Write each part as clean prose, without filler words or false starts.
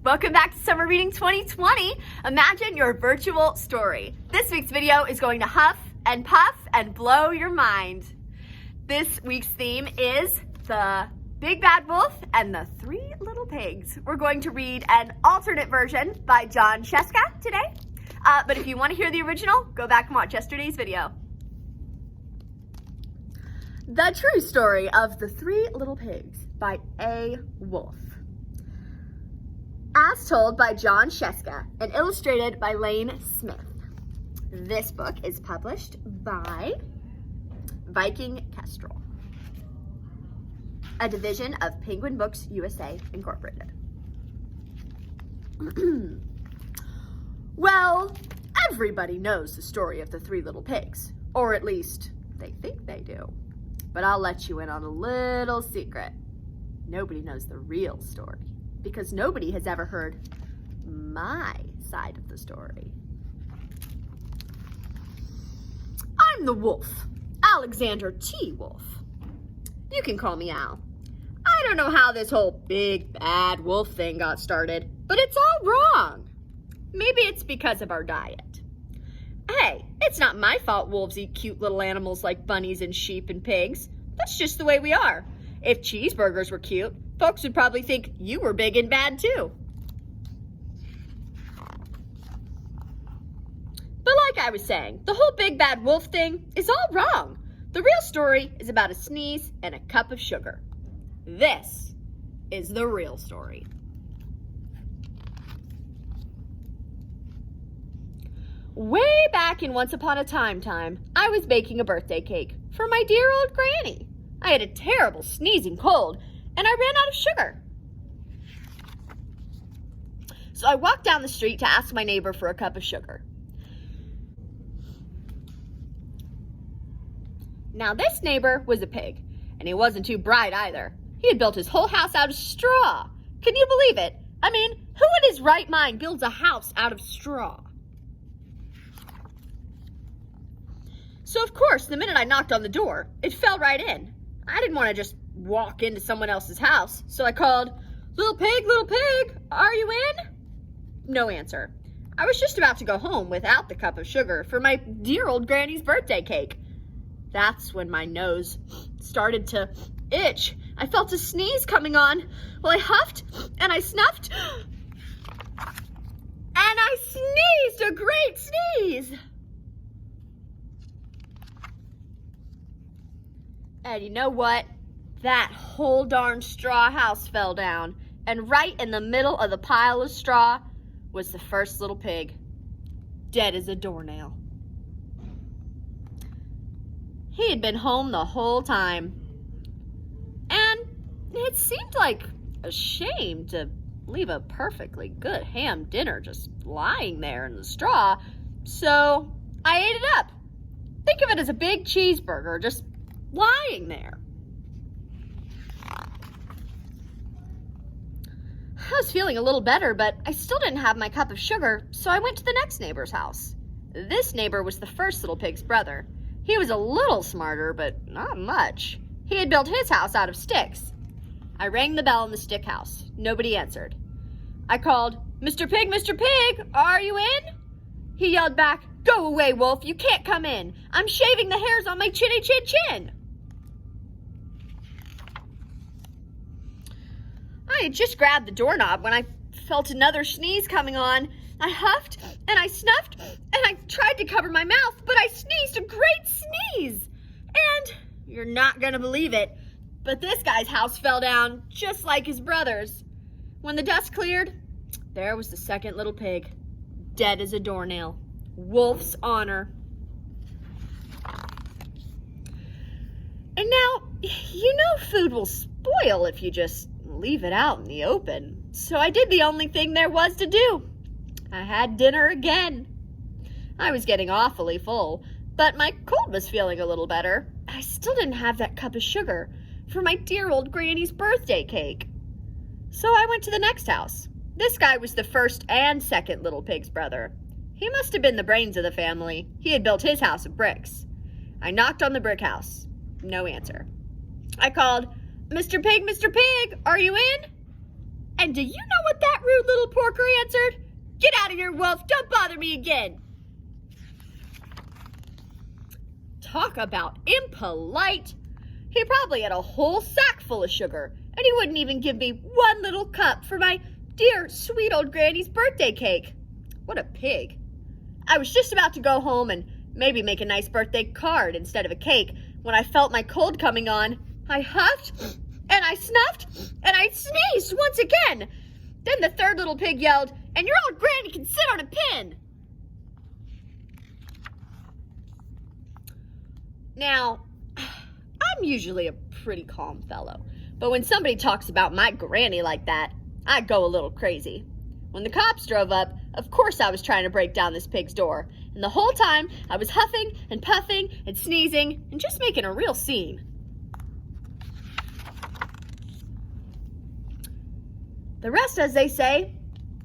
Welcome back to Summer Reading 2020. Imagine your virtual story. This week's video is going to huff and puff and blow your mind. This week's theme is the Big Bad Wolf and the Three Little Pigs. We're going to read an alternate version by Jon Scieszka today. But if you want to hear the original, go back and watch yesterday's video. The True Story of the Three Little Pigs by A.Wolf. As told by Jon Scieszka and illustrated by Lane Smith. This book is published by Viking Kestrel, a division of Penguin Books USA Incorporated. Well, everybody knows the story of the Three Little Pigs, or at least they think they do. But I'll let you in on a little secret. Nobody knows the real story, because nobody has ever heard my side of the story. I'm the wolf, Alexander T. Wolf. You can call me Al. I don't know how this whole big bad wolf thing got started, but it's all wrong. Maybe it's because of our diet. Hey, it's not my fault wolves eat cute little animals like bunnies and sheep and pigs. That's just the way we are. If cheeseburgers were cute, folks would probably think you were big and bad too. But like I was saying, the whole big bad wolf thing is all wrong. The real story is about a sneeze and a cup of sugar. This is the real story. Way back in Once Upon a Time, I was baking a birthday cake for my dear old granny. I had a terrible sneezing cold, and I ran out of sugar. So I walked down the street to ask my neighbor for a cup of sugar. Now this neighbor was a pig, and he wasn't too bright either. He had built his whole house out of straw. Can you believe it? I mean, who in his right mind builds a house out of straw? So of course, the minute I knocked on the door, it fell right in. I didn't want to just walk into someone else's house, so I called, little pig, are you in? No answer. I was just about to go home without the cup of sugar for my dear old granny's birthday cake. That's when my nose started to itch. I felt a sneeze coming on. Well, I huffed and I snuffed, and I sneezed a great sneeze. And you know what? That whole darn straw house fell down. And right in the middle of the pile of straw was the first little pig, dead as a doornail. He had been home the whole time. And it seemed like a shame to leave a perfectly good ham dinner just lying there in the straw. So I ate it up. Think of it as a big cheeseburger, just lying there. I was feeling a little better, but I still didn't have my cup of sugar, so I went to the next neighbor's house. This neighbor was the first little pig's brother. He was a little smarter, but not much. He had built his house out of sticks. I rang the bell in the stick house. Nobody answered. I called, Mr. Pig, are you in? He yelled back, go away, Wolf, you can't come in. I'm shaving the hairs on my chinny chin. I had just grabbed the doorknob when I felt another sneeze coming on. I huffed and I snuffed and I tried to cover my mouth, but I sneezed a great sneeze. And you're not gonna believe it, but this guy's house fell down just like his brother's. When the dust cleared, there was the second little pig, dead as a doornail. Wolf's honor. And now, you know food will spoil if you just leave it out in the open. So I did the only thing there was to do. I had dinner again. I was getting awfully full, but my cold was feeling a little better. I still didn't have that cup of sugar for my dear old granny's birthday cake. So I went to the next house. This guy was the first and second little pig's brother. He must have been the brains of the family. He had built his house of bricks. I knocked on the brick house. No answer. I called, Mr. Pig, are you in? And do you know what that rude little porker answered. "Get out of here, Wolf. Don't bother me again." Talk about impolite. He probably had a whole sack full of sugar, and he wouldn't even give me one little cup for my dear, sweet old Granny's birthday cake. What a pig. I was just about to go home and maybe make a nice birthday card instead of a cake when I felt my cold coming on. I huffed, and I snuffed, and I sneezed once again. Then the third little pig yelled, "And your old Granny can sit on a pin." Now, I'm usually a pretty calm fellow, but when somebody talks about my granny like that, I go a little crazy. When the cops drove up, of course I was trying to break down this pig's door, and the whole time I was huffing and puffing and sneezing and just making a real scene. The rest, as they say,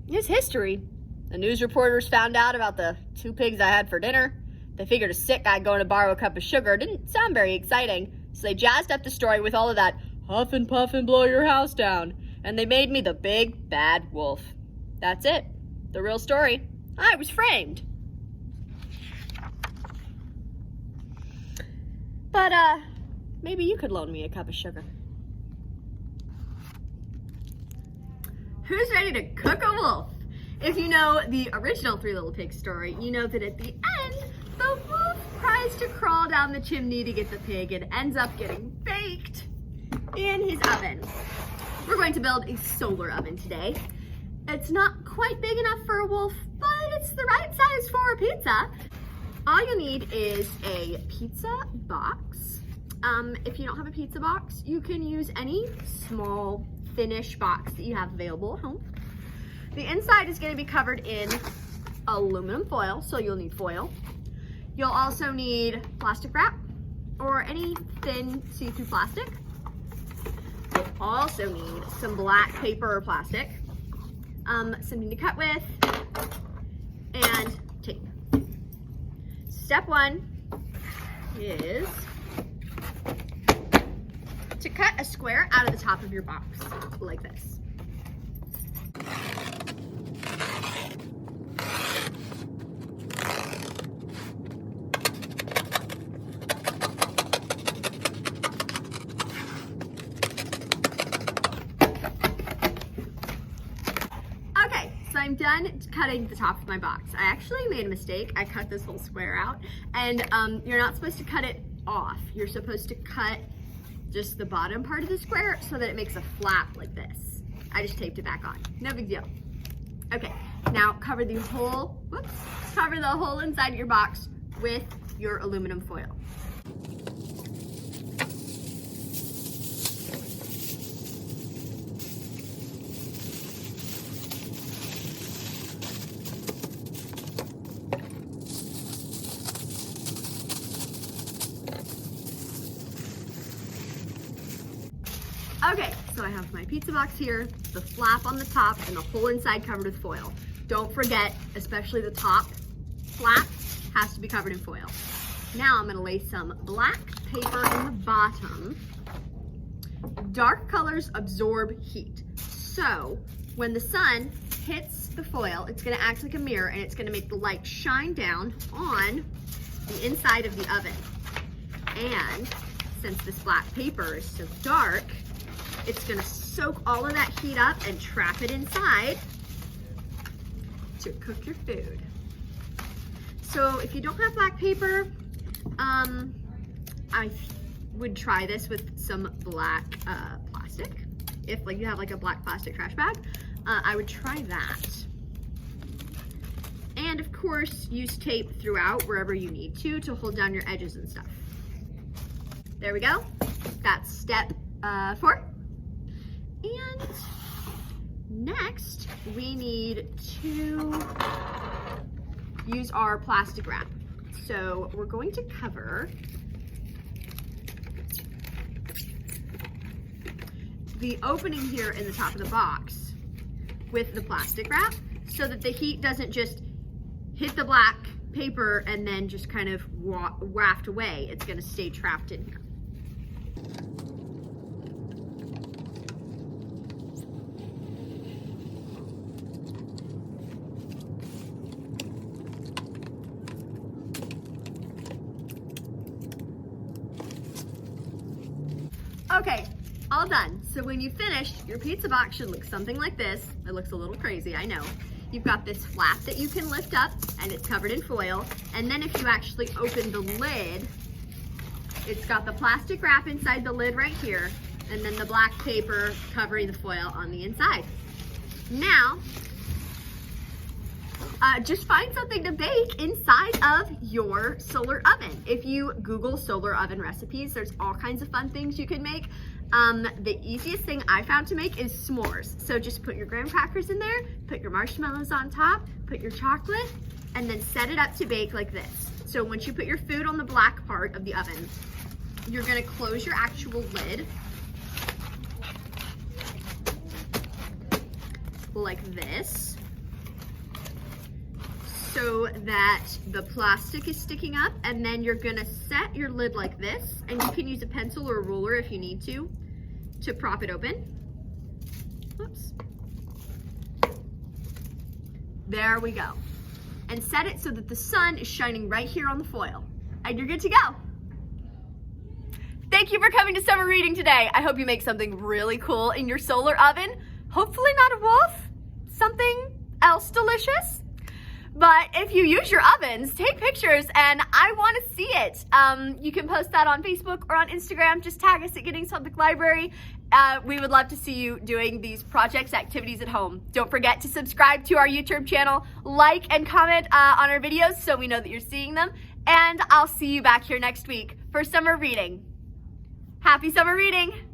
is history. The news reporters found out about the 2 pigs I had for dinner. They figured a sick guy going to borrow a cup of sugar didn't sound very exciting, so they jazzed up the story with all of that huff and puff and blow your house down, and they made me the big bad wolf. That's it. The real story. I was framed. But, maybe you could loan me a cup of sugar. Who's ready to cook a wolf? If you know the original Three Little Pigs story, you know that at the end, the wolf tries to crawl down the chimney to get the pig and ends up getting baked in his oven. We're going to build a solar oven today. It's not quite big enough for a wolf, but it's the right size for a pizza. All you need is a pizza box. If you don't have a pizza box, you can use any small, thinnish box that you have available at home. The inside is going to be covered in aluminum foil, so you'll need foil. You'll also need plastic wrap or any thin see-through plastic. You'll also need some black paper or plastic, something to cut with, and tape. Step 1 is to cut a square out of the top of your box, like this. I'm done cutting the top of my box. I actually made a mistake. I cut this whole square out, and you're not supposed to cut it off. You're supposed to cut just the bottom part of the square so that it makes a flap like this. I just taped it back on. No big deal. Okay, now cover the whole inside of your box with your aluminum foil. Okay, so I have my pizza box here, the flap on the top, and the whole inside covered with foil. Don't forget, especially the top flap has to be covered in foil. Now I'm gonna lay some black paper in the bottom. Dark colors absorb heat. So when the sun hits the foil, it's gonna act like a mirror and it's gonna make the light shine down on the inside of the oven. And since this black paper is so dark, it's gonna soak all of that heat up and trap it inside to cook your food. So if you don't have black paper, I would try this with some black plastic. If you have like a black plastic trash bag, I would try that. And of course, use tape throughout wherever you need to hold down your edges and stuff. There we go. That's step 4. And next, we need to use our plastic wrap. So we're going to cover the opening here in the top of the box with the plastic wrap so that the heat doesn't just hit the black paper and then just kind of waft away. It's going to stay trapped in here. done. So when you finish, your pizza box should look something like this. It looks a little crazy, I know. You've got this flap that you can lift up and it's covered in foil. And then if you actually open the lid, it's got the plastic wrap inside the lid right here, and then the black paper covering the foil on the inside. Now, just find something to bake inside of your solar oven. If you Google solar oven recipes, there's all kinds of fun things you can make. The easiest thing I found to make is s'mores. So just put your graham crackers in there, put your marshmallows on top, put your chocolate, and then set it up to bake like this. So once you put your food on the black part of the oven, you're gonna close your actual lid like this, so that the plastic is sticking up, and then you're gonna set your lid like this, and you can use a pencil or a ruler if you need to prop it open. Whoops. There we go. And set it so that the sun is shining right here on the foil, and you're good to go. Thank you for coming to summer reading today. I hope you make something really cool in your solar oven. Hopefully not a wolf, something else delicious. But if you use your ovens, take pictures and I want to see it. You can post that on Facebook or on Instagram. Just tag us at Getting Something Library. We would love to see you doing these projects, activities at home. Don't forget to subscribe to our YouTube channel, like and comment on our videos so we know that you're seeing them. And I'll see you back here next week for summer reading. Happy summer reading!